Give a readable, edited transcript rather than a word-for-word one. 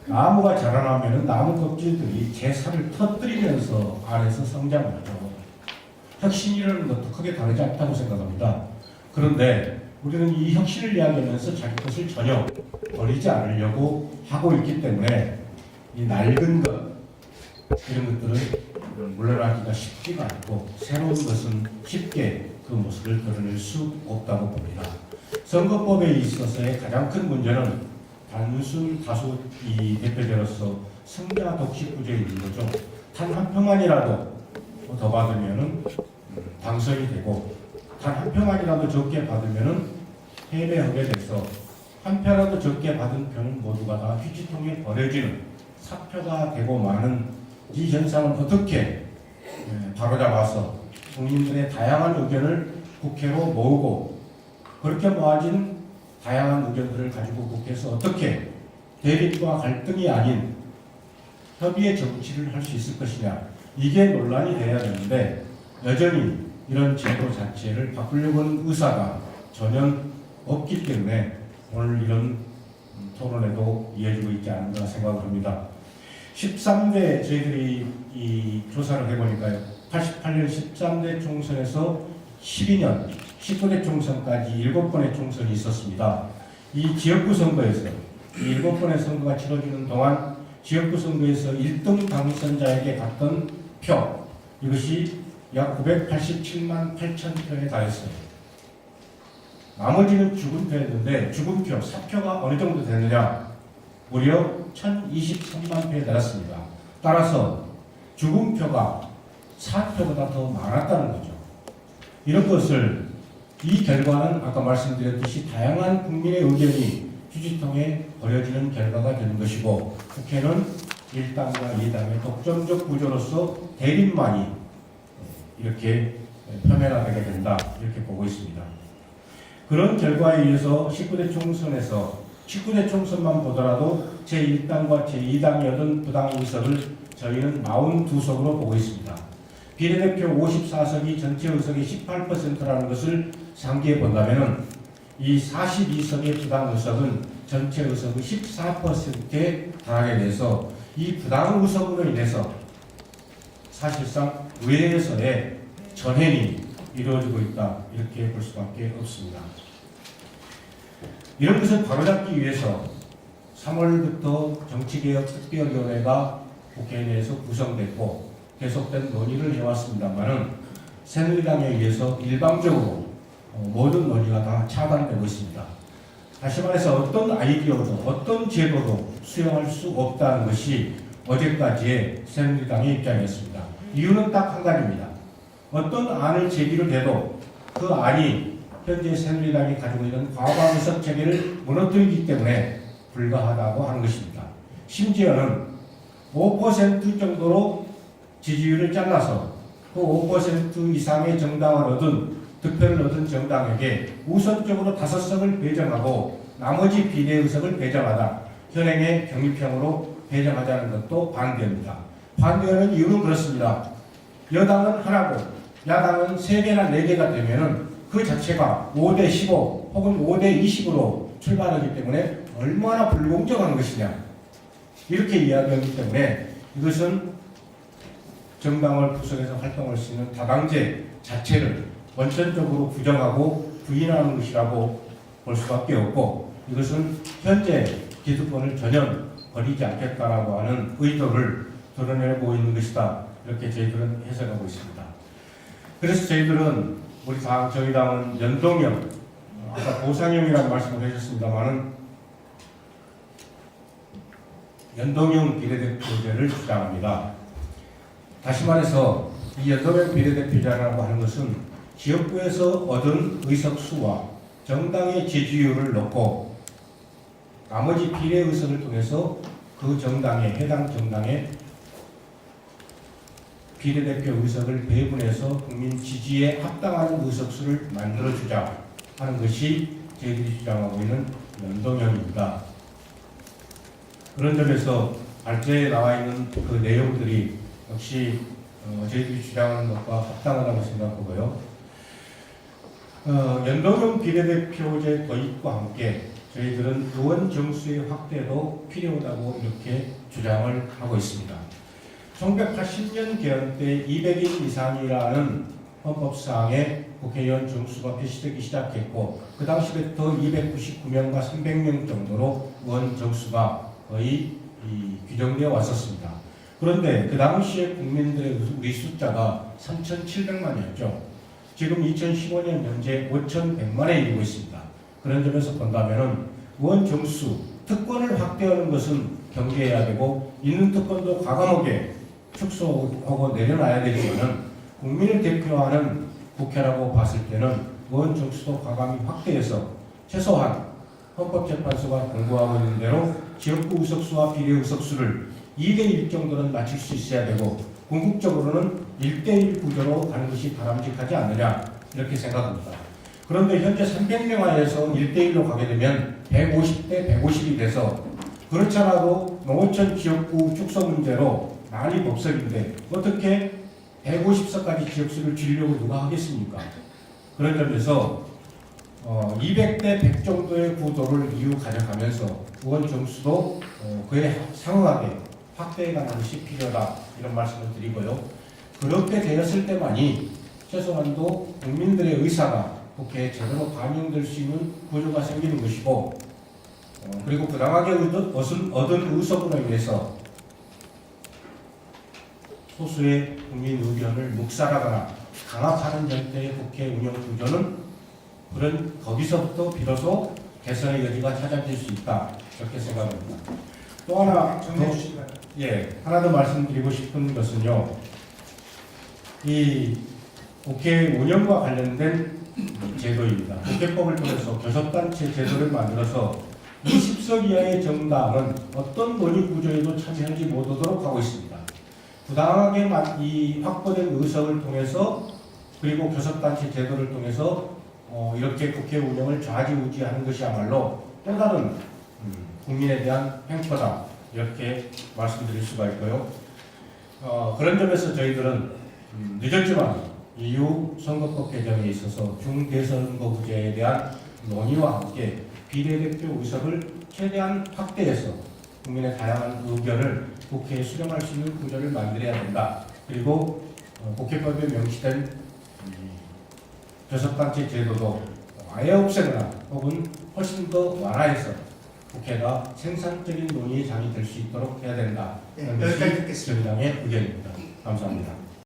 나무가 자라나면 나무 껍질들이 제살을 터뜨리면서 안에서 성장을 하죠. 혁신이라는 것도 크게 다르지 않다고 생각합니다. 그런데 우리는 이 혁신을 이야기하면서 자기 것을 전혀 버리지 않으려고 하고 있기 때문에 이 낡은 것 이런 것들은 물러나기가 쉽지가 않고 새로운 것은 쉽게 그 모습을 드러낼 수 없다고 봅니다. 선거법에 있어서의 가장 큰 문제는 단순 다수 이 대표자로서 승자 독식 구조에 있는 거죠. 단 한 표만이라도 더 받으면은 당선이 되고 단 한 표만이라도 적게 받으면은 패배하게 돼서 한 표라도 적게 받은 표는 모두가 다 휴지통에 버려지는 사표가 되고 마는 이 현상을 어떻게 바로잡아서 국민들의 다양한 의견을 국회로 모으고 그렇게 모아진 다양한 의견들을 가지고 국회에서 어떻게 대립과 갈등이 아닌 협의의 정치를 할 수 있을 것이냐, 이게 논란이 돼야 되는데 여전히 이런 제도 자체를 바꾸려고 하는 의사가 전혀 없기 때문에 오늘 이런 토론에도 이어지고 있지 않나 생각을 합니다. 13대 저희들이 이 조사를 해보니까요, 88년 13대 총선에서 12년 19대 총선까지 7번의 총선이 있었습니다. 이 지역구 선거에서 이 7번의 선거가 치러지는 동안 지역구 선거에서 1등 당선자에게 갔던 표, 이것이 약 987만 8천 표에 달했어요. 나머지는 죽은 표였는데 죽은 표, 사표가 어느 정도 되느냐? 무려 1023만 표에 달했습니다. 따라서 죽은 표가 사표보다 더 많았다는 거죠. 이런 것을 이 결과는 아까 말씀드렸듯이 다양한 국민의 의견이 휴지통에 버려지는 결과가 되는 것이고 국회는 1당과 2당의 독점적 구조로서 대립만이 이렇게 표면화되게 된다 이렇게 보고 있습니다. 그런 결과에 의해서 19대 총선만 보더라도 제1당과 제2당이 얻은 부당 의석을 저희는 42석으로 보고 있습니다. 비례대표 54석이 전체 의석의 18%라는 것을 상기해 본다면 이 42석의 부당 의석은 전체 의석의 14%에 달하게 돼서 이 부당 의석으로 인해서 사실상 의회에서의 전횡이 이루어지고 있다 이렇게 볼 수밖에 없습니다. 이런 것을 바로잡기 위해서 3월부터 정치개혁 특별위원회가 국회 내에서 구성됐고 계속된 논의를 해왔습니다만은 새누리당에 의해서 일방적으로 모든 논의가 다 차단되고 있습니다. 다시 말해서 어떤 아이디어도 어떤 제도도 수용할 수 없다는 것이 어제까지의 새누리당의 입장이었습니다. 이유는 딱 한 가지입니다. 어떤 안을 제기를 해도 그 안이 현재 새누리당이 가지고 있는 과반 의석 체계를 무너뜨리기 때문에 불가하다고 하는 것입니다. 심지어는 5% 정도로 지지율을 잘라서 그 5% 이상의 정당을 득표를 얻은 정당에게 우선적으로 5석을 배정하고 나머지 비례의석을 배정하다. 현행의 경립형으로 배정하자는 것도 반대입니다. 반대하는 이유는 그렇습니다. 여당은 하나고 야당은 3개나 4개가 되면은 그 자체가 5대 15 혹은 5대 20으로 출발하기 때문에 얼마나 불공정한 것이냐 이렇게 이야기하기 때문에 이것은 정당을 구성해서 활동할 수 있는 다당제 자체를 원천적으로 부정하고 부인하는 것이라고 볼 수밖에 없고 이것은 현재 기득권을 전혀 버리지 않겠다라고 하는 의도를 드러내고 있는 것이다 이렇게 저희들은 해석하고 있습니다. 그래서 저희들은 저희 당은 연동형 아까 보상형이라는 말씀을 하셨습니다만은 연동형 비례대표제를 주장합니다. 다시 말해서 이 연동형 비례대표제라고 하는 것은 지역구에서 얻은 의석수와 정당의 지지율을 넣고 나머지 비례의석을 통해서 그 해당 정당의 비례대표 의석을 배분해서 국민 지지에 합당하는 의석수를 만들어주자 하는 것이 저희들이 주장하고 있는 연동형입니다. 그런 점에서 발제에 나와 있는 그 내용들이 역시 저희들이 주장하는 것과 합당하다고 생각하고요. 연동형 비례대표제 도입과 함께 저희들은 의원 정수의 확대도 필요하다고 이렇게 주장을 하고 있습니다. 1980년 개헌 때 200인 이상이라는 헌법사항에 국회의원 정수가 표시되기 시작했고 그 당시부터 299명과 300명 정도로 의원 정수가 거의 규정되어 왔었습니다. 그런데 그 당시에 국민들의 우리 숫자가 3,700만이었죠. 지금 2015년 현재 5,100만에 이르고 있습니다. 그런 점에서 본다면은 의원 정수, 특권을 확대하는 것은 경계해야 되고 있는 특권도 과감하게 축소하고 내려놔야 되지만은 국민을 대표하는 국회라고 봤을 때는 의원 정수도 과감히 확대해서 최소한 헌법재판소가 권고하고 있는 대로 지역구 의석수와 비례 의석수를 2대1 정도는 맞출 수 있어야 되고 궁극적으로는 1대1 구조로 가는 것이 바람직하지 않느냐 이렇게 생각합니다. 그런데 현재 300명 하에서 1대1로 가게 되면 150대 150이 돼서 그렇지 않아도 농어촌 지역구 축소 문제로 난리법석인데 어떻게 150석까지 지역수를 줄이려고 누가 하겠습니까? 그런 점에서 200대 100 정도의 구도를 이유 가져가면서 의원 정수도 그에 상응하게 확대해 가는 것이 필요하다 이런 말씀을 드리고요. 그렇게 되었을 때만이 최소한도 국민들의 의사가 국회에 제대로 반영될 수 있는 구조가 생기는 것이고 그리고 부당하게 얻은 의석으로 인해서 소수의 국민 의견을 묵살하거나 강압하는 형태의 국회 운영 구조는 그런 거기서부터 비로소 개선의 여지가 찾아질 수 있다 이렇게 생각합니다. 또 하나 하나 더 말씀드리고 싶은 것은요. 이 국회 운영과 관련된 제도입니다. 국회법을 통해서 교섭단체 제도를 만들어서 20석 이하의 정당은 어떤 논의 구조에도 참여하지 못하도록 하고 있습니다. 부당하게 이 확보된 의석을 통해서 그리고 교섭단체 제도를 통해서 이렇게 국회 운영을 좌지우지하는 것이야말로 또 다른 국민에 대한 횡포다 이렇게 말씀드릴 수가 있고요. 그런 점에서 저희들은 늦었지만 이후 선거법 개정에 있어서 중대선거구제에 대한 논의와 함께 비례대표 의석을 최대한 확대해서 국민의 다양한 의견을 국회에 수렴할 수 있는 구조를 만들어야 된다. 그리고 국회법에 명시된 교섭단체 제도도 아예 없애거나 혹은 훨씬 더 완화해서 국회가 생산적인 논의의 장이 될 수 있도록 해야 된다. 여기까지 듣겠습니다. 정당의 의견입니다. 감사합니다.